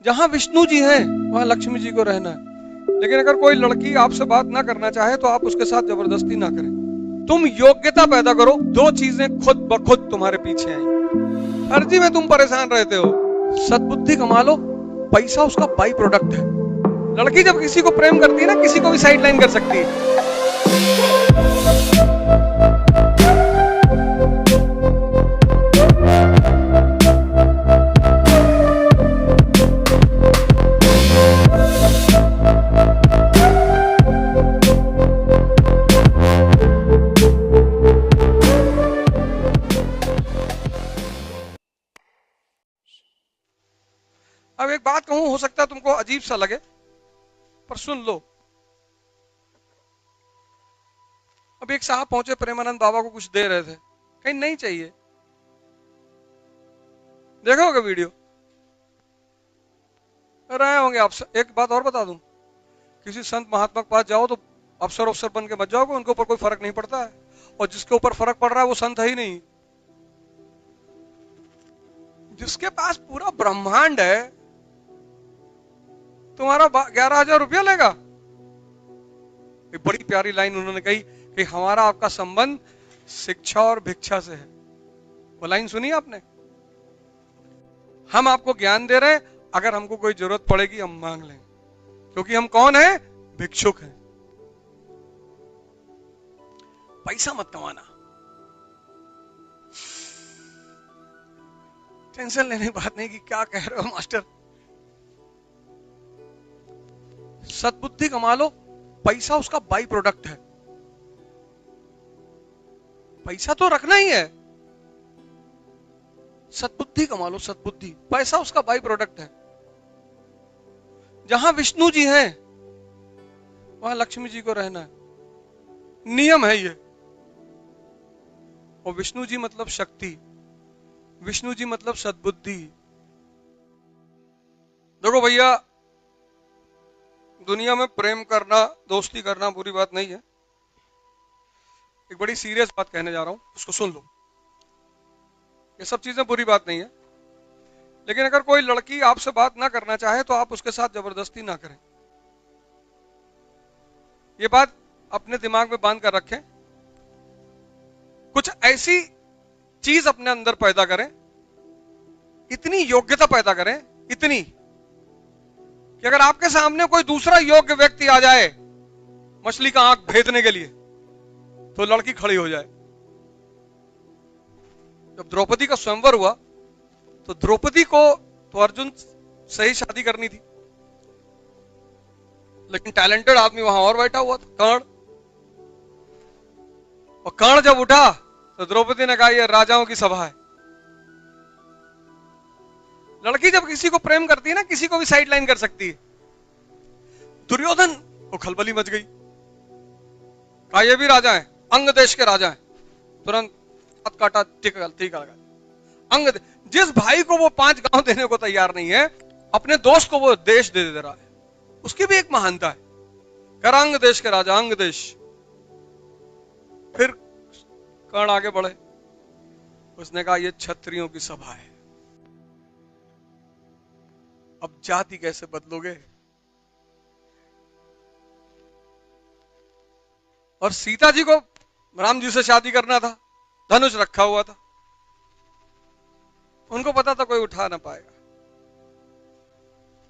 जहां विष्णु जी हैं वहां लक्ष्मी जी को रहना है। लेकिन अगर कोई लड़की आपसे बात ना करना चाहे तो आप उसके साथ जबरदस्ती ना करें। तुम योग्यता पैदा करो, दो चीजें खुद ब खुद तुम्हारे पीछे आएंगी। फर्जी में तुम परेशान रहते हो, सद्बुद्धि कमा लो, पैसा उसका बाई प्रोडक्ट है। लड़की जब किसी को प्रेम करती है ना, किसी को भी साइडलाइन कर सकती है। अब एक बात कहूं, हो सकता है तुमको अजीब सा लगे, पर सुन लो। अब एक साहब पहुंचे, प्रेमानंद बाबा को कुछ दे रहे थे, कहीं नहीं चाहिए। देखा होगा वीडियो, रहे होंगे आप। एक बात और बता दूं, किसी संत महात्मा के पास जाओ तो अफसर बन के मत जाओगे, उनके ऊपर कोई फर्क नहीं पड़ता है। और जिसके ऊपर फर्क पड़ रहा है वो संत है ही नहीं। जिसके पास पूरा ब्रह्मांड है, तुम्हारा 11,000 रुपया लेगा। एक बड़ी प्यारी लाइन उन्होंने कही कि हमारा आपका संबंध शिक्षा और भिक्षा से है। वो लाइन सुनी आपने? हम आपको ज्ञान दे रहे हैं, अगर हमको कोई जरूरत पड़ेगी हम मांग लेंगे, क्योंकि हम कौन है? भिक्षुक हैं। पैसा मत कमाना, टेंशन लेने की बात नहीं कि क्या कह रहे हो मास्टर। सद्बुद्धि कमा लो, पैसा उसका बाई प्रोडक्ट है। पैसा तो रखना ही है, सद्बुद्धि कमा लो, सद्बुद्धि। पैसा उसका बाई प्रोडक्ट है। जहां विष्णु जी हैं वहां लक्ष्मी जी को रहना है, नियम है ये। और विष्णु जी मतलब शक्ति, विष्णु जी मतलब सद्बुद्धि। देखो भैया, दुनिया में प्रेम करना, दोस्ती करना बुरी बात नहीं है। एक बड़ी सीरियस बात कहने जा रहा हूं, उसको सुन लो। ये सब चीजें बुरी बात नहीं है, लेकिन अगर कोई लड़की आपसे बात ना करना चाहे तो आप उसके साथ जबरदस्ती ना करें। ये बात अपने दिमाग में बांध कर रखें। कुछ ऐसी चीज अपने अंदर पैदा करें, इतनी योग्यता पैदा करें, इतनी कि अगर आपके सामने कोई दूसरा योग्य व्यक्ति आ जाए मछली का आंख भेदने के लिए, तो लड़की खड़ी हो जाए। जब द्रौपदी का स्वयंवर हुआ तो द्रौपदी को तो अर्जुन से ही शादी करनी थी, लेकिन टैलेंटेड आदमी वहां और बैठा हुआ था, कर्ण। और कर्ण जब उठा तो द्रौपदी ने कहा यह राजाओं की सभा है। लड़की जब किसी को प्रेम करती है ना, किसी को भी साइडलाइन कर सकती है। दुर्योधन को खलबली मच गई, कहा ये भी राजा है, अंग देश के राजा है। तुरंत हाथ काटा, टीका लगा। अंग जिस भाई को वो 5 गांव देने को तैयार नहीं है, अपने दोस्त को वो देश दे रहा है, उसकी भी एक महानता है। कर अंग देश के राजा, अंग देश। फिर कर्ण आगे बढ़े, उसने कहा ये क्षत्रियों की सभा है। अब जाति कैसे बदलोगे? और सीता जी को राम जी से शादी करना था, धनुष रखा हुआ था, उनको पता था कोई उठा ना पाएगा।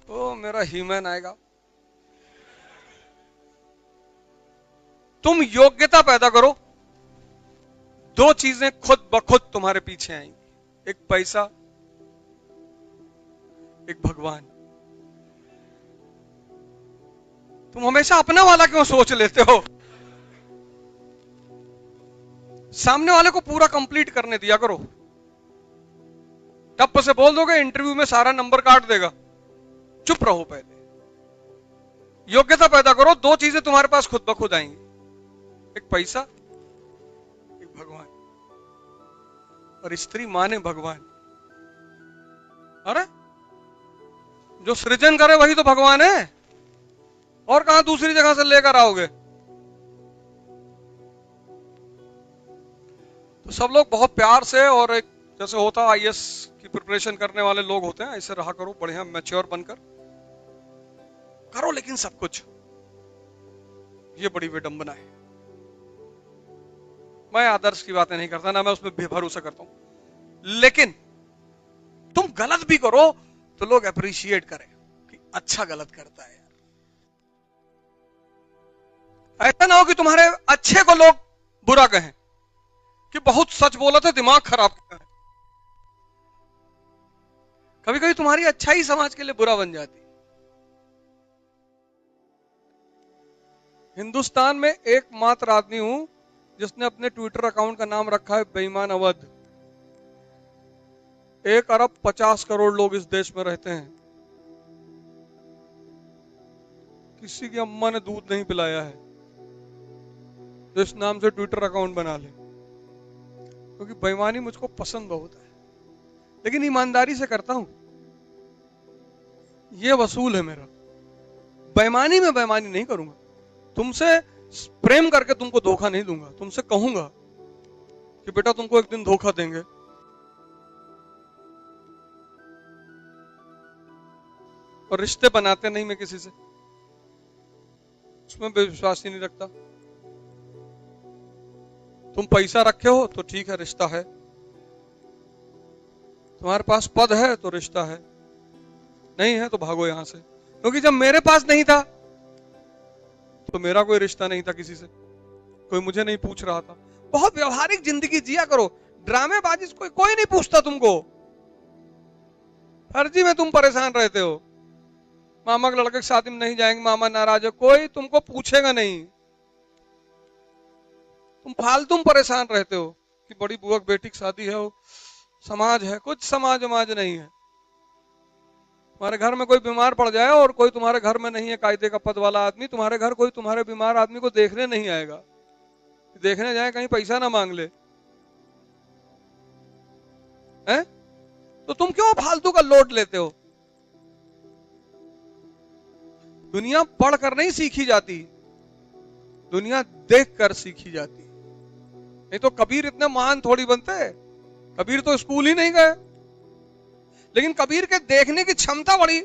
ओ मेरा हीमैन आएगा। तुम योग्यता पैदा करो, दो चीजें खुद ब खुद तुम्हारे पीछे आएंगी, एक पैसा, एक भगवान। तुम हमेशा अपना वाला क्यों सोच लेते हो? सामने वाले को पूरा कंप्लीट करने दिया करो। टप से बोल दोगे इंटरव्यू में सारा नंबर काट देगा, चुप रहो। पहले योग्यता पैदा करो, दो चीजें तुम्हारे पास खुद ब खुद आएंगी, एक पैसा, एक भगवान। और स्त्री माने भगवान। अरे जो सृजन करे वही तो भगवान है, और कहां दूसरी जगह से लेकर आओगे? तो सब लोग बहुत प्यार से और एक जैसे होता आईएएस की प्रिपरेशन करने वाले लोग होते हैं, ऐसे रहा करो, बढ़िया मैच्योर बनकर करो, लेकिन सब कुछ, ये बड़ी विडंबना है। मैं आदर्श की बातें नहीं करता, ना मैं उसमें भरोसा करता हूं, लेकिन तुम गलत भी करो तो लोग अप्रिशिएट करें कि अच्छा गलत करता है यार। ऐसा ना हो कि तुम्हारे अच्छे को लोग बुरा कहें कि बहुत सच बोला था, दिमाग खराब किया है। कभी कभी तुम्हारी अच्छाई समाज के लिए बुरा बन जाती। हिंदुस्तान में एकमात्र आदमी हूं जिसने अपने ट्विटर अकाउंट का नाम रखा है बेईमान अवध। 1 अरब 50 करोड़ लोग इस देश में रहते हैं, किसी की अम्मा ने दूध नहीं पिलाया है जो इस नाम से ट्विटर अकाउंट बना ले, क्योंकि बेईमानी मुझको पसंद बहुत है, लेकिन ईमानदारी से करता हूं, यह वसूल है मेरा। बेईमानी में बेईमानी नहीं करूंगा, तुमसे प्रेम करके तुमको धोखा नहीं दूंगा, तुमसे कहूंगा कि बेटा तुमको एक दिन धोखा देंगे, और रिश्ते बनाते नहीं मैं किसी से, उसमें विश्वास ही नहीं रखता। तुम पैसा रखे हो तो ठीक है, रिश्ता है, तुम्हारे पास पद है तो रिश्ता है, नहीं है तो भागो यहां से। क्योंकि जब मेरे पास नहीं था तो मेरा कोई रिश्ता नहीं था किसी से, कोई मुझे नहीं पूछ रहा था। बहुत व्यवहारिक जिंदगी जिया करो, ड्रामेबाजी से कोई नहीं पूछता तुमको, फर्जी में तुम परेशान रहते हो। मामा के लड़के की शादी में नहीं जाएंगे, मामा नाराज है, कोई तुमको पूछेगा नहीं, तुम फालतू में परेशान रहते हो कि बड़ी बुआ की बेटी की शादी है, समाज है, कुछ समाज वमाज नहीं है। तुम्हारे घर में कोई बीमार पड़ जाए और कोई तुम्हारे घर में नहीं है कायदे का पद वाला आदमी, तुम्हारे घर कोई तुम्हारे बीमार आदमी को देखने नहीं आएगा, देखने जाए कहीं पैसा ना मांग ले है? तो तुम क्यों फालतू का लोड लेते हो? दुनिया पढ़ कर नहीं सीखी जाती, दुनिया देख कर सीखी जाती। नहीं तो कबीर इतने महान थोड़ी बनते, कबीर तो स्कूल ही नहीं गए, लेकिन कबीर के देखने की क्षमता बड़ी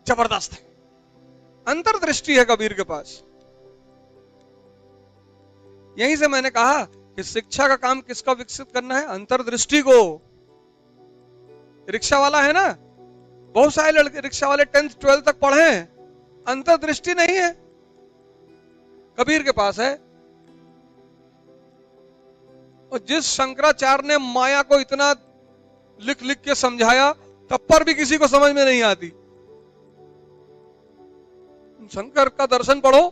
जबरदस्त है, अंतर्दृष्टि है कबीर के पास। यहीं से मैंने कहा कि शिक्षा का काम किसका विकसित करना है? अंतर्दृष्टि को। रिक्शा वाला है ना, बहुत सारे लड़के रिक्शा वाले 10th 12th तक पढ़े हैं, अंतर्दृष्टि नहीं है, कबीर के पास है। और जिस शंकराचार्य ने माया को इतना लिख लिख के समझाया, तब पर भी किसी को समझ में नहीं आती। शंकर का दर्शन पढ़ो,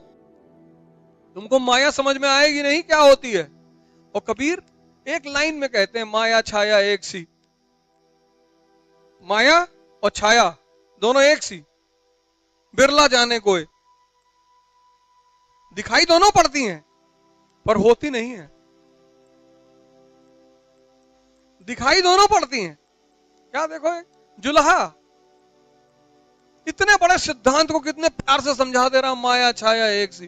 तुमको माया समझ में आएगी नहीं क्या होती है। और कबीर एक लाइन में कहते हैं, माया छाया एक सी, माया और छाया दोनों एक सी, बिरला जाने कोई। दिखाई दोनों पड़ती हैं पर होती नहीं है, दिखाई दोनों पड़ती हैं। क्या देखो, जुल्हा इतने बड़े सिद्धांत को कितने प्यार से समझा दे रहा, माया छाया एक सी।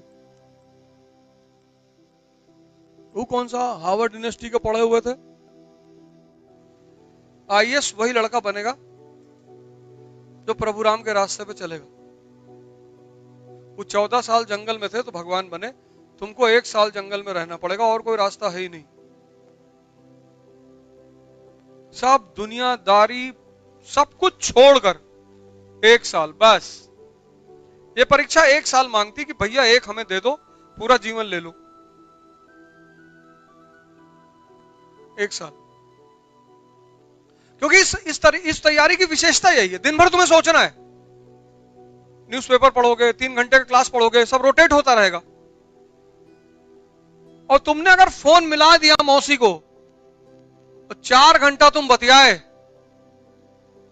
वो कौन सा हार्वर्ड यूनिवर्सिटी के पढ़े हुए थे? आईएएस वही लड़का बनेगा जो प्रभु राम के रास्ते पे चलेगा। वो 14 साल जंगल में थे तो भगवान बने, तुमको 1 साल जंगल में रहना पड़ेगा, और कोई रास्ता है ही नहीं। सब दुनियादारी सब कुछ छोड़कर 1 साल बस। ये परीक्षा 1 साल मांगती कि भैया 1 हमें दे दो, पूरा जीवन ले लो। 1 साल। क्योंकि इस तैयारी की विशेषता यही है, दिन भर तुम्हें सोचना है, न्यूज़पेपर पढ़ोगे, 3 घंटे का क्लास पढ़ोगे, सब रोटेट होता रहेगा। और तुमने अगर फोन मिला दिया मौसी को तो 4 घंटा तुम बतियाए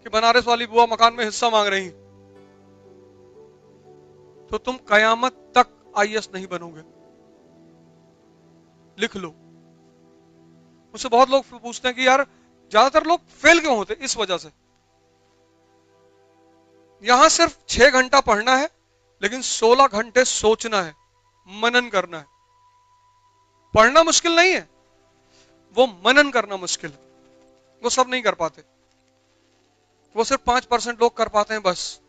कि बनारस वाली बुआ मकान में हिस्सा मांग रही, तो तुम कयामत तक आईएएस नहीं बनोगे। लिख लो। मुझसे बहुत लोग पूछते हैं कि यार ज्यादातर लोग फेल क्यों होते? इस वजह से। यहां सिर्फ 6 घंटा पढ़ना है, लेकिन 16 घंटे सोचना है, मनन करना है। पढ़ना मुश्किल नहीं है, वो मनन करना मुश्किल है। वो सब नहीं कर पाते, वो सिर्फ 5% लोग कर पाते हैं बस।